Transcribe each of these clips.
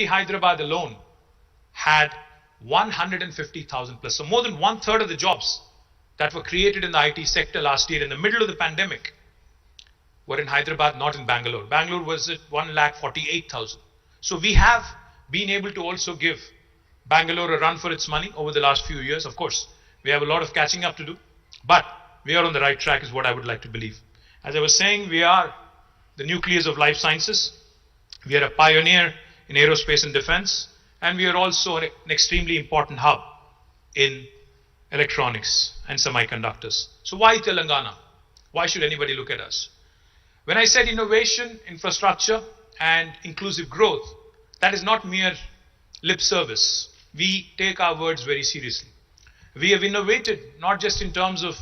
Hyderabad alone had 150,000 plus. So more than 1/3 of the jobs that were created in the IT sector last year in the middle of the pandemic were in Hyderabad, not in Bangalore. Bangalore was at 148,000. So we have been able to also give Bangalore a run for its money over the last few years. Of course, we have a lot of catching up to do, but we are on the right track is what I would like to believe. As I was saying, we are the nucleus of life sciences. We are a pioneer in aerospace and defense, and we are also an extremely important hub in electronics and semiconductors. So why Telangana? Why should anybody look at us? When I said innovation, infrastructure, and inclusive growth, that is not mere lip service. We take our words very seriously. We have innovated not just in terms of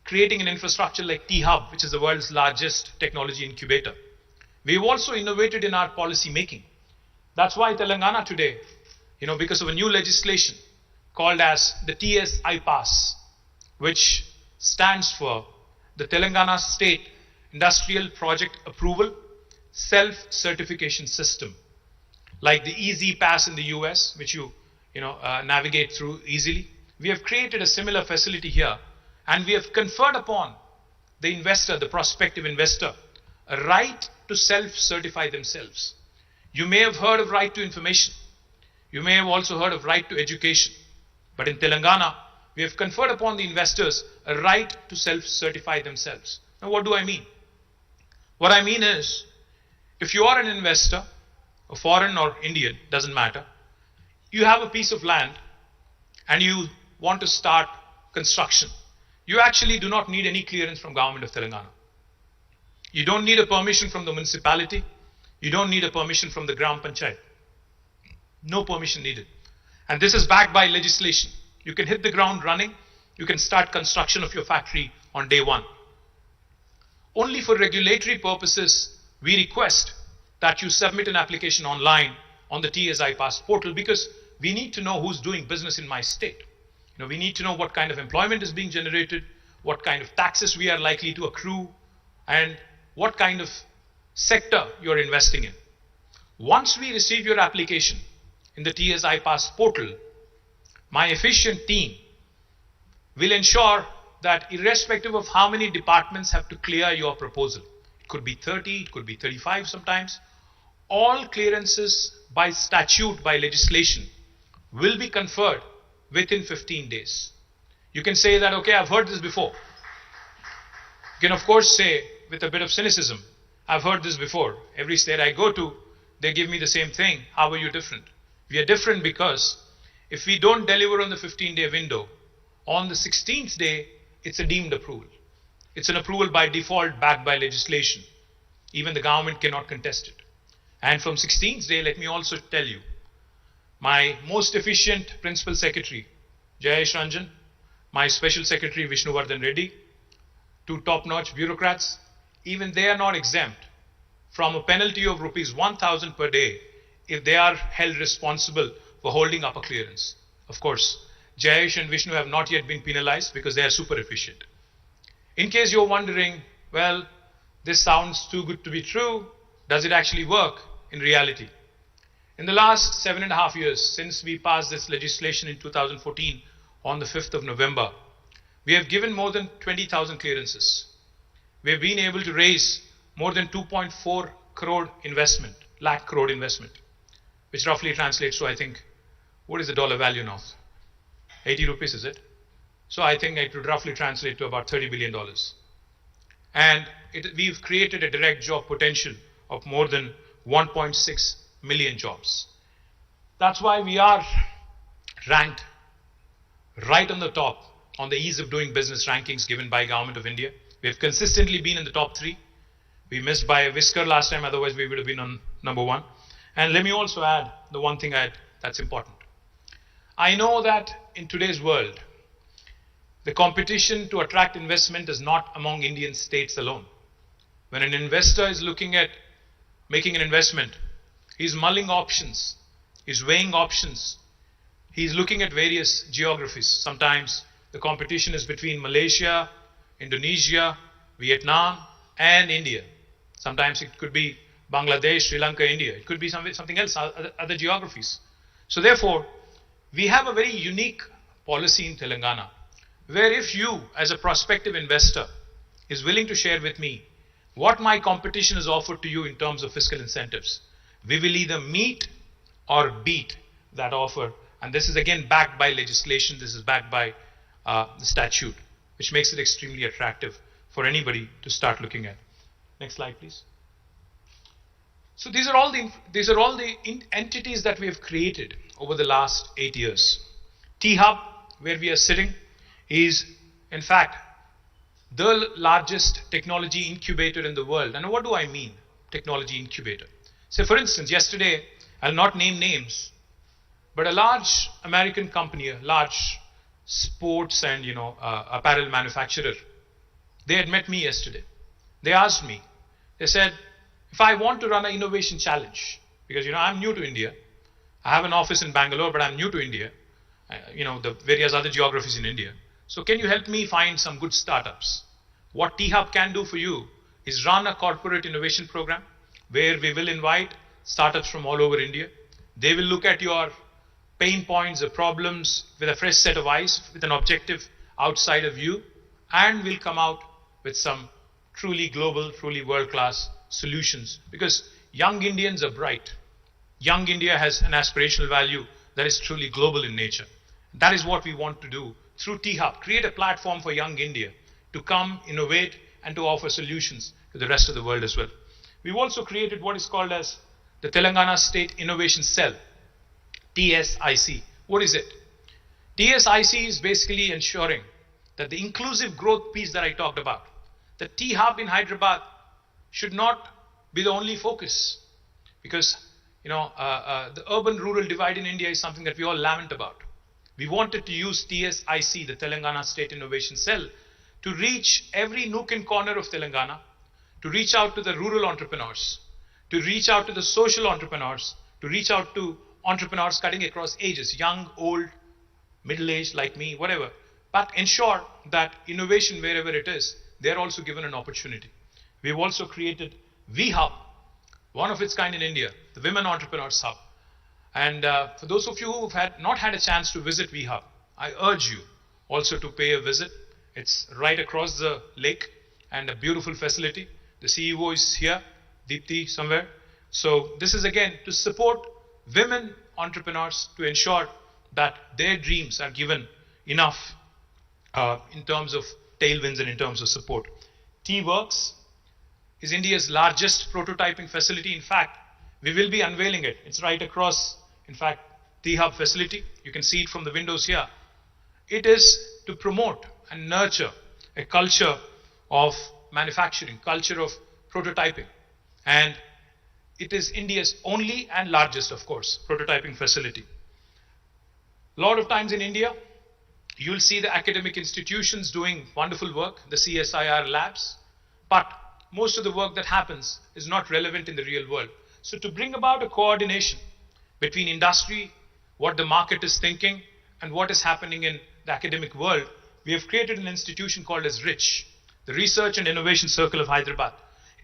creating an infrastructure like T-Hub, which is the world's largest technology incubator. We've also innovated in our policy making. That's why Telangana today, because of a new legislation called as the TSI Pass, which stands for the Telangana State Industrial Project Approval Self-Certification System, like the Easy Pass in the US, which you navigate through easily. We have created a similar facility here, and we have conferred upon the investor, the prospective investor, a right to self-certify themselves. You may have heard of right to information. You may have also heard of right to education. But in Telangana, we have conferred upon the investors a right to self-certify themselves. Now, what do I mean? What I mean is, if you are an investor, a foreign or Indian, doesn't matter, you have a piece of land and you want to start construction, you actually do not need any clearance from government of Telangana. You don't need a permission from the municipality. You don't need a permission from the Gram Panchayat. No permission needed. And this is backed by legislation. You can hit the ground running. You can start construction of your factory on day one. Only for regulatory purposes, we request that you submit an application online on the TSI Pass portal, because we need to know who's doing business in my state. We need to know what kind of employment is being generated, what kind of taxes we are likely to accrue, and what kind of sector you're investing in. Once we receive your application in the TSI Pass portal, my efficient team will ensure that irrespective of how many departments have to clear your proposal, it could be 30, it could be 35 sometimes, all clearances by statute, by legislation, will be conferred within 15 days. You can say that, okay, I've heard this before. You can of course say with a bit of cynicism, I've heard this before. Every state I go to, they give me the same thing. How are you different? We are different because if we don't deliver on the 15-day window, on the 16th day, it's a deemed approval. It's an approval by default backed by legislation. Even the government cannot contest it. And from 16th day, let me also tell you, my most efficient principal secretary, Jayesh Ranjan, my special secretary, Vishnuvardhan Reddy, two top-notch bureaucrats, even they are not exempt from a penalty of rupees 1,000 per day if they are held responsible for holding up a clearance. Of course, Jayesh and Vishnu have not yet been penalized because they are super efficient. In case you're wondering, well, this sounds too good to be true, does it actually work in reality? In the last 7.5 years, since we passed this legislation in 2014 on the 5th of November, we have given more than 20,000 clearances. We have been able to raise more than 2.4 crore investment, lakh crore investment, which roughly translates to, I think, what is the dollar value now? 80 rupees, is it? So I think it would roughly translate to about $30 billion. And we've created a direct job potential of more than 1.6 million jobs. That's why we are ranked right on the top on the ease of doing business rankings given by Government of India. We have consistently been in the top 3. We missed by a whisker last time, otherwise we would have been on number 1. And let me also add the one thing that's important. I know that in today's world, the competition to attract investment is not among Indian states alone. When an investor is looking at making an investment, he's mulling options, he's weighing options, he's looking at various geographies. Sometimes the competition is between Malaysia, Indonesia, Vietnam, and India. Sometimes it could be Bangladesh, Sri Lanka, India. It could be something else, other geographies. So therefore, we have a very unique policy in Telangana, where if you, as a prospective investor, is willing to share with me what my competition has offered to you in terms of fiscal incentives, we will either meet or beat that offer. And this is again backed by legislation, this is backed by the statute, which makes it extremely attractive for anybody to start looking at. Next slide, please. So these are all the entities that we have created over the last 8 years. T-Hub, where we are sitting, is in fact the largest technology incubator in the world. And what do I mean, technology incubator? So for instance, yesterday, I'll not name names, but a large American company, a large sports and apparel manufacturer, they had met me yesterday. They asked me, they said, if I want to run an innovation challenge, because I'm new to India, I have an office in Bangalore, but I'm new to India, the various other geographies in India. So can you help me find some good startups? What T-Hub can do for you is run a corporate innovation program where we will invite startups from all over India. They will look at your pain points or problems with a fresh set of eyes, with an objective outside of you, and will come out with some truly global, truly world-class solutions. Because young Indians are bright. Young India has an aspirational value that is truly global in nature. That is what we want to do through T-Hub, create a platform for young India to come, innovate, and to offer solutions to the rest of the world as well. We've also created what is called as the Telangana State Innovation Cell, TSIC. What is it? TSIC is basically ensuring that the inclusive growth piece that I talked about, the T-Hub in Hyderabad should not be the only focus, because the urban-rural divide in India is something that we all lament about. We wanted to use TSIC, the Telangana State Innovation Cell, to reach every nook and corner of Telangana, to reach out to the rural entrepreneurs, to reach out to the social entrepreneurs, to reach out to entrepreneurs cutting across ages, young, old, middle-aged like me, whatever, but ensure that innovation wherever it is, they're also given an opportunity. We've also created V-Hub, one of its kind in India, the Women Entrepreneurs Hub. And for those of you who have not had a chance to visit V-Hub, I urge you also to pay a visit. It's right across the lake and a beautiful facility. The CEO is here, Deepthi somewhere. So this is again to support women entrepreneurs, to ensure that their dreams are given enough in terms of tailwinds and in terms of support. T-Works is India's largest prototyping facility. In fact, we will be unveiling it. It's right across, in fact, T-Hub facility. You can see it from the windows here. It is to promote and nurture a culture of manufacturing, culture of prototyping. And it is India's only and largest, of course, prototyping facility. A lot of times in India, you'll see the academic institutions doing wonderful work, the CSIR labs, but most of the work that happens is not relevant in the real world. So to bring about a coordination between industry, what the market is thinking, and what is happening in the academic world, we have created an institution called as RICH, the Research and Innovation Circle of Hyderabad.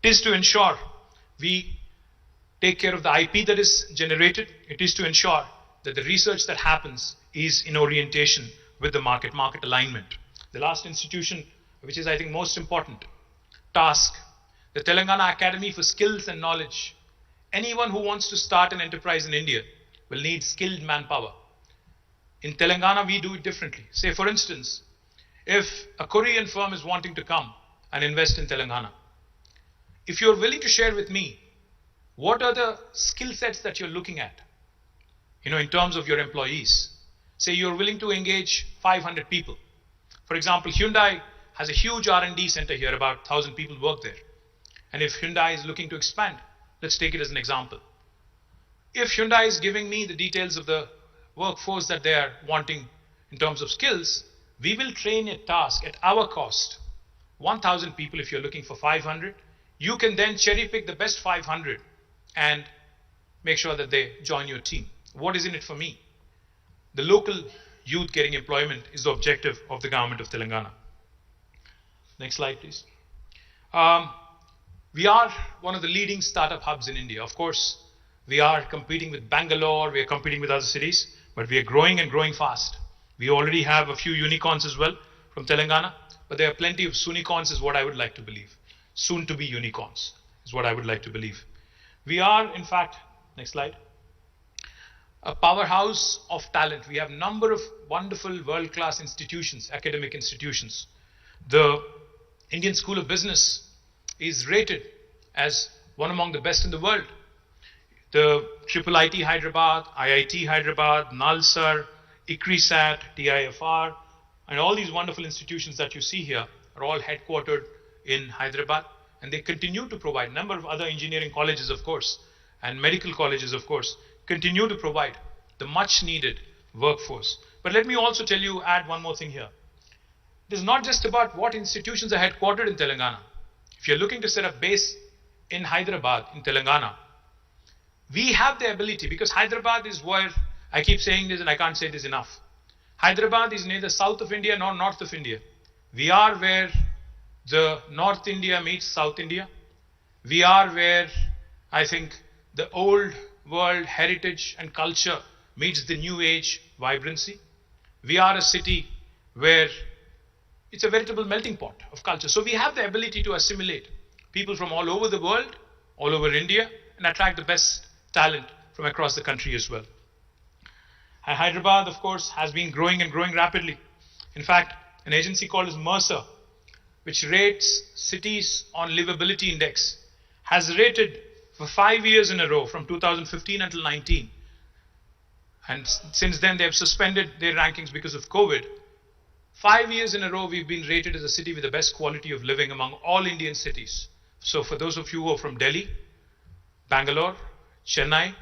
It is to ensure we take care of the IP that is generated. It is to ensure that the research that happens is in orientation with the market alignment. The last institution, which is I think most important, TASK, the Telangana Academy for Skills and Knowledge. Anyone who wants to start an enterprise in India will need skilled manpower. In Telangana, we do it differently. Say, for instance, if a Korean firm is wanting to come and invest in Telangana, if you're willing to share with me, what are the skill sets that you're looking at, in terms of your employees? Say you're willing to engage 500 people. For example, Hyundai has a huge R&D center here, about 1,000 people work there. And if Hyundai is looking to expand, let's take it as an example. If Hyundai is giving me the details of the workforce that they are wanting in terms of skills, we will train a task at our cost. 1,000 people, if you're looking for 500, you can then cherry pick the best 500 and make sure that they join your team. What is in it for me? The local youth getting employment is the objective of the government of Telangana. Next slide, please. We are one of the leading startup hubs in India. Of course, we are competing with Bangalore, we are competing with other cities, but we are growing and growing fast. We already have a few unicorns as well from Telangana, but there are plenty of soonicorns is what I would like to believe. Soon to be unicorns is what I would like to believe. We are, in fact, next slide, a powerhouse of talent. We have a number of wonderful world-class institutions, academic institutions. The Indian School of Business is rated as one among the best in the world. The IIIT Hyderabad, IIT Hyderabad, NALSAR, ICRISAT, TIFR, and all these wonderful institutions that you see here are all headquartered in Hyderabad, and they continue to provide. A number of other engineering colleges, of course, and medical colleges, of course, continue to provide the much needed workforce. But let me also tell you, add one more thing here. It is not just about what institutions are headquartered in Telangana. If you're looking to set up base in Hyderabad, in Telangana, we have the ability, because Hyderabad is where, I keep saying this and I can't say this enough. Hyderabad is neither south of India nor north of India. We are where the North India meets South India. We are where, I think, the old world heritage and culture meets the new age vibrancy. We are a city where it's a veritable melting pot of culture. So we have the ability to assimilate people from all over the world, all over India, and attract the best talent from across the country as well. And Hyderabad, of course, has been growing and growing rapidly. In fact, an agency called as Mercer, which rates cities on livability index, has rated for 5 years in a row from 2015 until 19. And since then, they have suspended their rankings because of COVID. 5 years in a row, we've been rated as a city with the best quality of living among all Indian cities. So for those of you who are from Delhi, Bangalore, Chennai,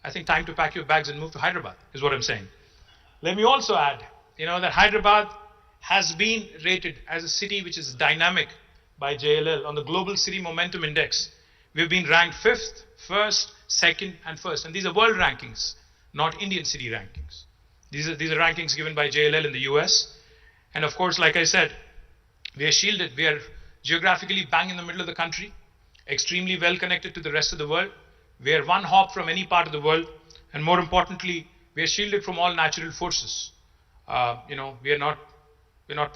I think time to pack your bags and move to Hyderabad, is what I'm saying. Let me also add, that Hyderabad has been rated as a city which is dynamic by JLL on the Global City Momentum Index. We've been ranked 5th, 1st, 2nd, and 1st. And these are world rankings, not Indian city rankings. These are rankings given by JLL in the US. And of course, like I said, we are shielded. We are geographically bang in the middle of the country, extremely well connected to the rest of the world. We are one hop from any part of the world, and more importantly, we are shielded from all natural forces. We are not